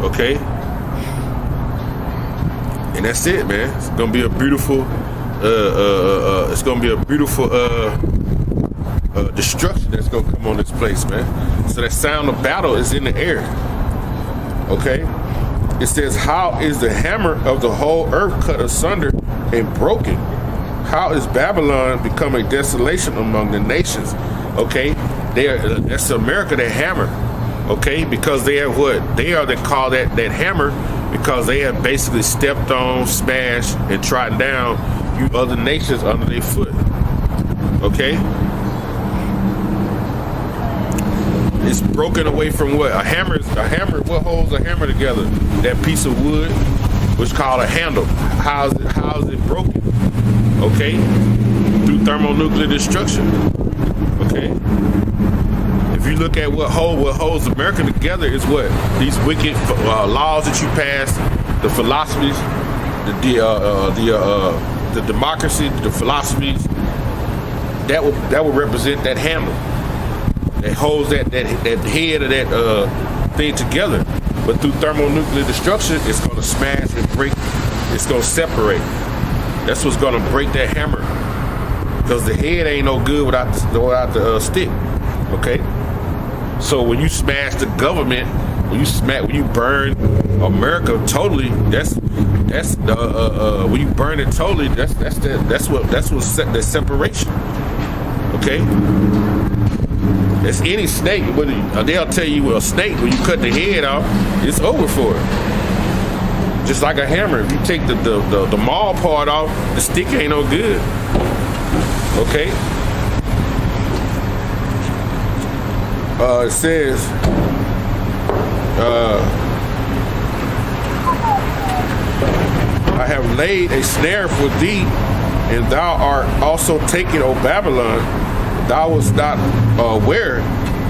Okay, and that's it, man. It's gonna be a beautiful it's gonna be a beautiful destruction that's gonna come on this place, man. So that sound of battle is in the air. Okay, it says, how is the hammer of the whole earth cut asunder and broken? How is Babylon become a desolation among the nations? Okay, that's America, that hammer. Okay, because they have what? They call that hammer because they have basically stepped on, smashed, and trodden down you other nations under their foot. Okay? It's broken away from what? A hammer, what holds a hammer together? That piece of wood, which is called a handle. How is it broken? Okay? Through thermonuclear destruction. Okay? If you look at what holds America together is what? These wicked laws that you pass, the philosophies, the democracy, the philosophies, that will represent that handle that holds that head of that thing together. But through thermonuclear destruction, it's going to smash and break. It's going to separate. That's what's going to break that hammer. Because the head ain't no good without the stick. Okay. So when you smash the government, when you burn America totally, that's when you burn it totally, that's what set that separation. Okay. It's any snake. They'll tell you a snake, when you cut the head off, it's over for it. Just like a hammer, if you take the maul part off, the stick ain't no good. Okay. It says, I have laid a snare for thee, and thou art also taken, O Babylon. Thou wast not aware.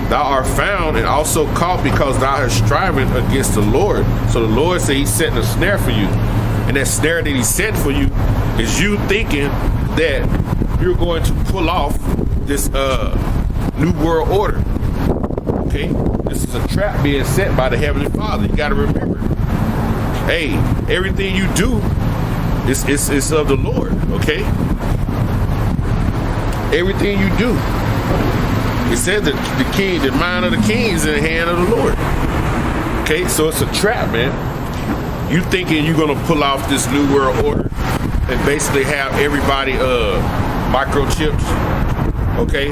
Thou art found and also caught, because thou hast striven against the Lord. So the Lord said he's setting a snare for you. And that snare that he set for you is you thinking that you're going to pull off this new world order. Okay? This is a trap being set by the Heavenly Father. You got to remember. Hey, everything you do is of the Lord. Okay? Everything you do. It says that the mind of the king is in the hand of the Lord. Okay, so it's a trap, man. You thinking you're gonna pull off this new world order and basically have everybody microchips? Okay,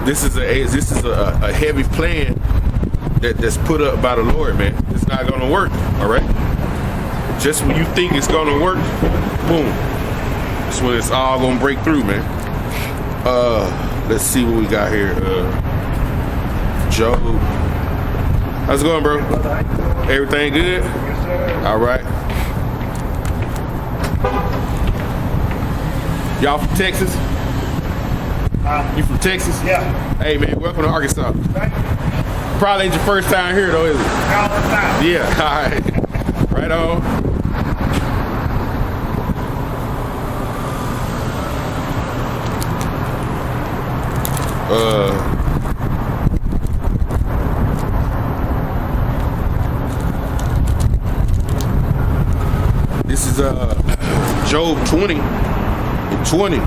this is a heavy plan that's put up by the Lord, man. It's not gonna work. All right. Just when you think it's gonna work, boom. That's when it's all gonna break through, man. Let's see what we got here. Joe, how's it going, bro? Everything good? Yes, sir. All right. Y'all from Texas? You from Texas? Yeah. Hey, man, welcome to Arkansas. Thank you. Probably ain't your first time here, though, is it? All the time. Yeah, all right. Right on. This is Job 20:20.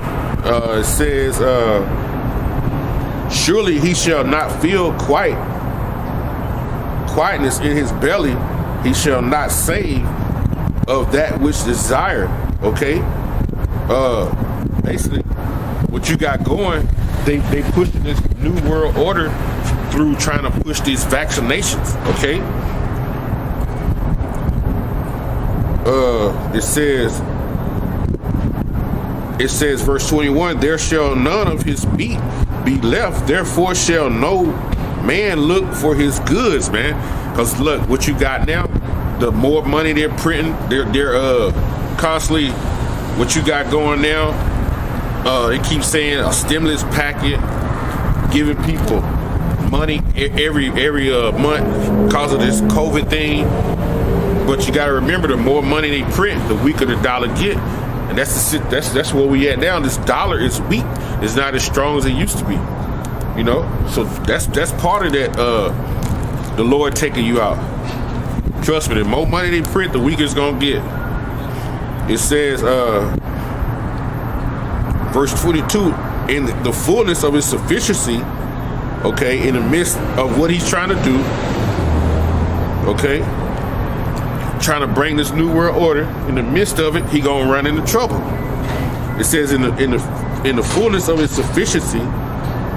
It says, surely he shall not feel quietness in his belly. He shall not save of that which desire. Okay. Basically, what you got going, they pushing this new world order through trying to push these vaccinations. Okay. It says verse 21, there shall none of his meat be left, therefore shall no man look for his goods, man. Because look, what you got now, the more money they're printing, they're constantly, what you got going now, they keep saying a stimulus packet, giving people money every month because of this COVID thing. But you got to remember, the more money they print, the weaker the dollar get, and that's where we at now. This dollar is weak; it's not as strong as it used to be. You know, so that's part of that. The Lord taking you out. Trust me, the more money they print, the weaker it's gonna get. It says, verse 22, in the fullness of his sufficiency, okay, in the midst of what he's trying to do, okay, trying to bring this new world order, in the midst of it, he gonna run into trouble. It says in the fullness of his sufficiency,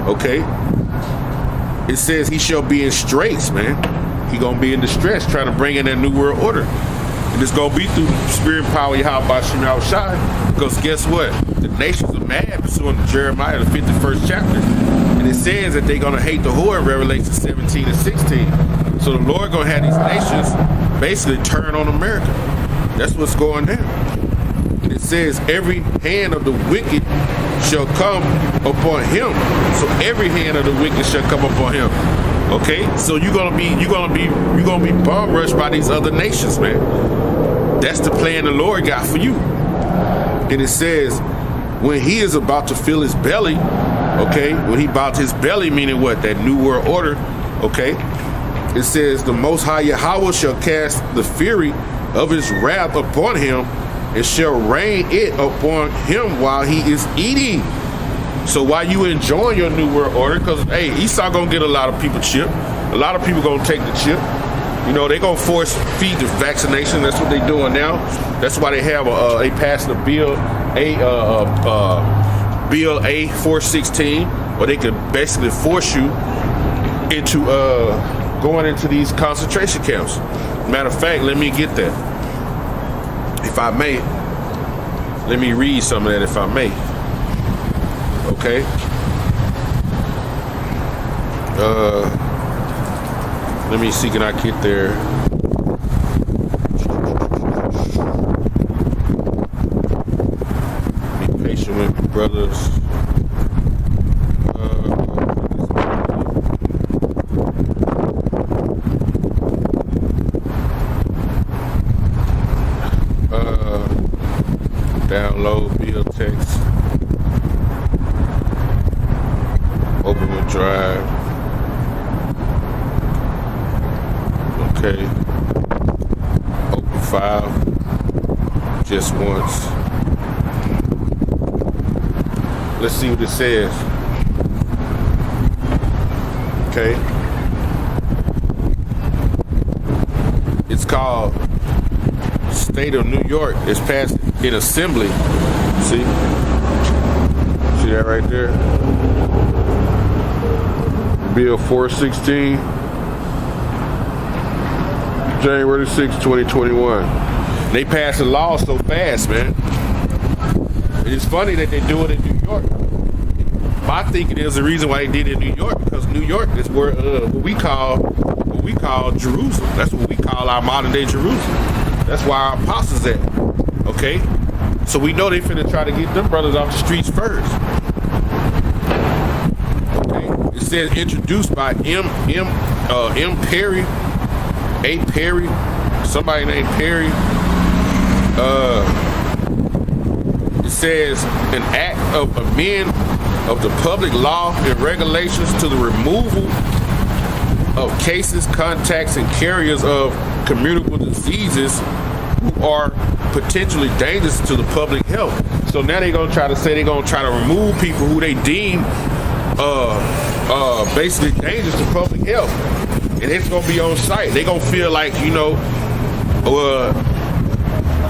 okay, it says he shall be in straits, man. He gonna be in distress trying to bring in that new world order. And it's gonna be through the spirit and power of Yahweh Shem Yahushai. Because guess what? The nations are mad pursuant to Jeremiah, the 51st chapter. And it says that they're gonna hate the whore in Revelation 17 and 16. So the Lord gonna have these nations basically turn on America. That's what's going down. And it says every hand of the wicked shall come upon him. So every hand of the wicked shall come upon him. Okay, so you're gonna be bomb rushed by these other nations, man. That's the plan the Lord got for you. And it says, when he is about to fill his belly, okay, when he about his belly, meaning what? That new world order, okay. It says, the Most High Yahweh shall cast the fury of his wrath upon him, and shall rain it upon him while he is eating. So while you enjoying your new world order, because hey, Esau gonna get a lot of people chip. A lot of people gonna take the chip. You know, they gonna force feed the vaccination. That's what they doing now. That's why they have they passed the bill Bill A-416, where they could basically force you into going into these concentration camps. Matter of fact, let me get that. If I may, let me read some of that if I may. Okay. Let me see, can I get there? Be patient with me, brothers. Download bill text. Open the drive. Okay. Open file. Just once. Let's see what it says. Okay. It's called State of New York. It's passed in assembly. See that right there? Bill 416, January 6, 2021. They passed a law so fast, man. It's funny that they do it in New York. My thinking is the reason why they did it in New York, because New York is where what we call Jerusalem. That's what we call our modern day Jerusalem. That's why our apostles at. Okay? So we know they finna try to get them brothers off the streets first. Okay? It says introduced by M. Perry, A. Perry, somebody named Perry. It says an act of amend of the public law and regulations to the removal of cases, contacts, and carriers of communicable diseases who are potentially dangerous to the public health. So now they're gonna try to say they're gonna try to remove people who they deem basically dangerous to public health, and it's gonna be on site. They're gonna feel like, you know,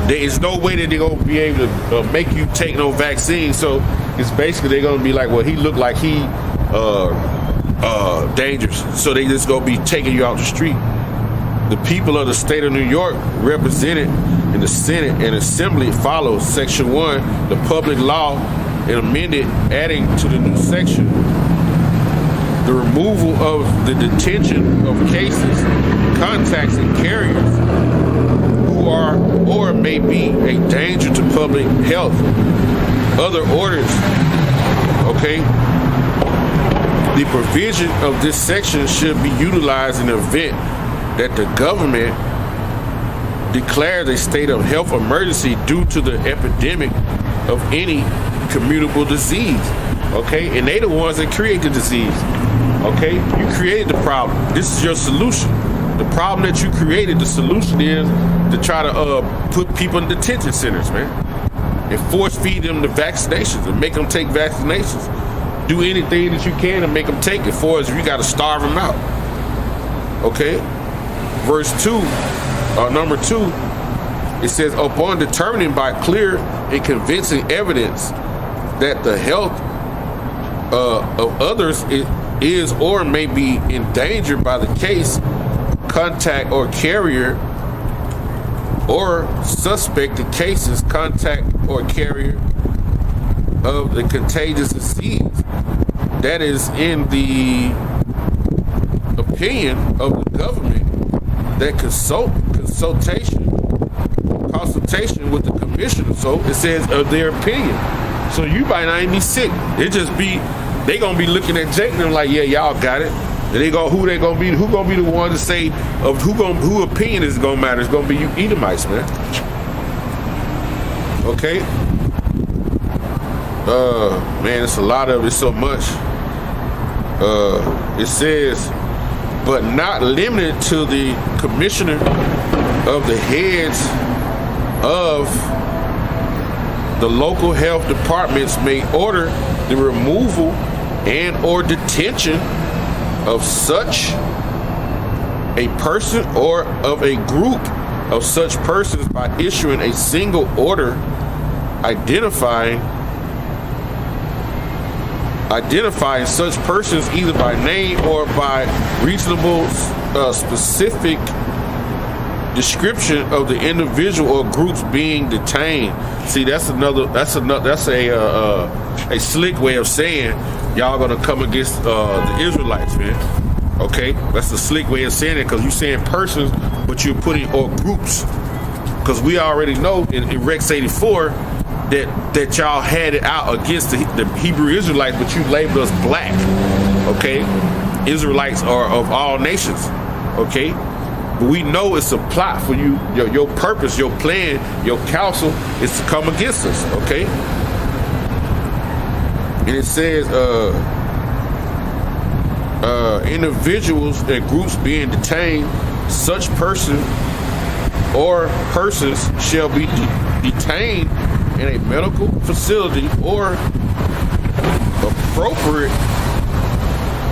there is no way that they're gonna be able to make you take no vaccine. So it's basically they're gonna be like, well, he looked like he dangerous, so they just gonna be taking you out the street. The people of the state of New York, represented in the Senate and Assembly, follow Section 1, the public law, and amended, adding to the new section the removal of the detention of cases, contacts, and carriers who are or may be a danger to public health. Other orders, okay? The provision of this section should be utilized in the event that the government declares a state of health emergency due to the epidemic of any communicable disease. Okay, and they the ones that create the disease. Okay, you created the problem. This is your solution. The problem that you created, the solution is to try to put people in detention centers, man, and force feed them the vaccinations and make them take vaccinations. Do anything that you can to make them take it. For us, you got to starve them out. Okay, verse 2, number 2, it says, upon determining by clear and convincing evidence that the health of others is or may be endangered by the case, contact, or carrier, or suspected cases, contact, or carrier of the contagious disease, that is in the opinion of the government, that consultation with the commissioner. So it says of their opinion. So you might not even be sick. They gonna be looking at Jake and them like, yeah, y'all got it. And who gonna be the one to say of who opinion is gonna matter? It's gonna be you Edomites, man. Okay. Man, it's a lot of it, so much. It says, but not limited to the commissioner of the heads of the local health departments may order the removal and or detention of such a person or of a group of such persons by issuing a single order identifying such persons either by name or by reasonable specific description of the individual or groups being detained. See, that's a slick way of saying y'all gonna come against the Israelites, man. Okay, that's a slick way of saying it, because you're saying persons, but you're putting or groups, because we already know in Rex 84 that y'all had it out against the Hebrew Israelites, but you labeled us black. Okay, Israelites are of all nations. Okay. We know it's a plot for you. Your purpose, your plan, your counsel is to come against us, okay? And it says, individuals and groups being detained, such person or persons shall be detained in a medical facility or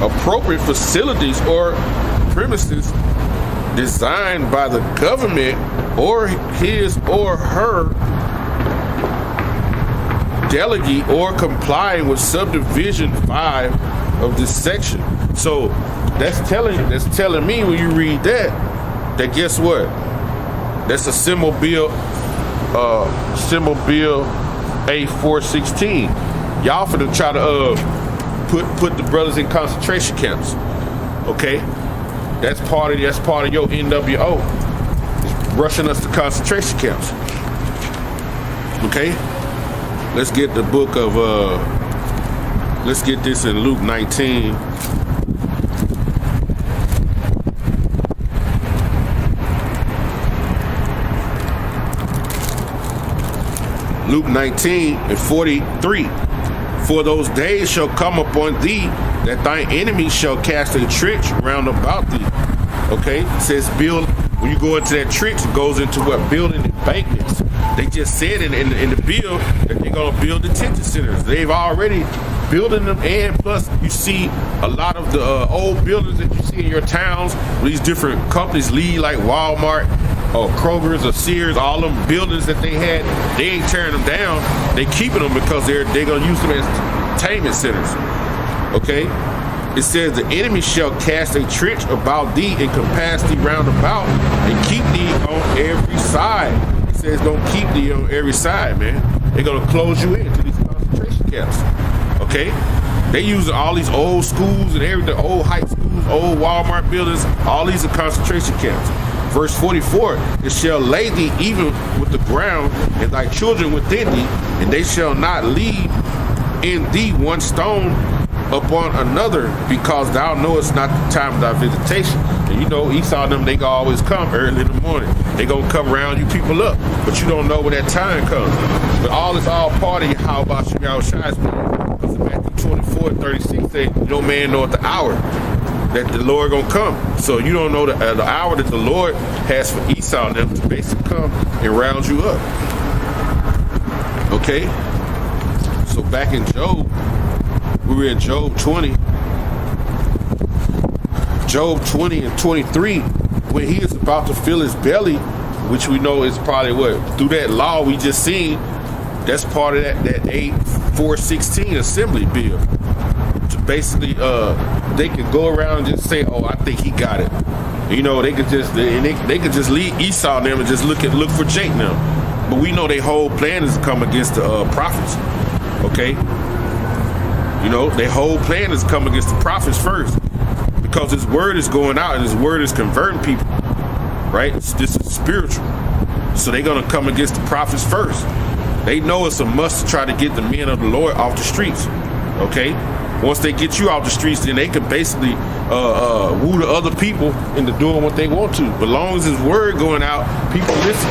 appropriate facilities or premises designed by the government or his or her delegate or complying with subdivision 5 of this section. So that's telling me when you read that guess what? That's a symbol bill A416. Y'all finna try to put the brothers in concentration camps. Okay? That's part of your NWO. It's rushing us to concentration camps. Okay? Let's get the book of let's get this in Luke 19. Luke 19 and 43. For those days shall come upon thee, that thine enemies shall cast a trench round about thee. Okay, it says build. When you go into that trench, it goes into what? Building embankments. They just said in the bill that they're gonna build detention centers. They've already building them, and plus you see a lot of the old buildings that you see in your towns. These different companies lead, like Walmart or Kroger's or Sears. All them buildings that they had, they ain't tearing them down. They keeping them because they're gonna use them as entertainment centers. Okay. It says the enemy shall cast a trench about thee and compass thee round about and keep thee on every side. It says don't keep thee on every side, man. They're gonna close you into these concentration camps. Okay? They using all these old schools and everything, old high schools, old Walmart buildings, all these are concentration camps. Verse 44, it shall lay thee even with the ground and thy children within thee, and they shall not leave in thee one stone upon another, because thou knowest not the time of thy visitation. And you know, Esau and them, they gonna always come early in the morning. They gonna come around you people up, but you don't know when that time comes. But all is all part of how about you, Yahushua's plan. Because in Matthew 24:36 say, no man knoweth the hour. that the Lord gonna come. So you don't know the hour that the Lord has for Esau and them to basically come and round you up. Okay? So back in Job, we were in Job 20. Job 20 and 23, when he is about to fill his belly, which we know is probably what, through that law we just seen, that's part of that 8:416 assembly bill. To basically, they could go around and just say, "Oh, I think he got it." You know, they could just leave Esau and them and just look for Jake now. But we know their whole plan is to come against the prophets. Okay, you know, their whole plan is to come against the prophets first, because his word is going out and his word is converting people. Right? This is spiritual. So they're gonna come against the prophets first. They know it's a must to try to get the men of the Lord off the streets. Okay? Once they get you off the streets, then they can basically woo the other people into doing what they want to. But as long as his word going out, people listen.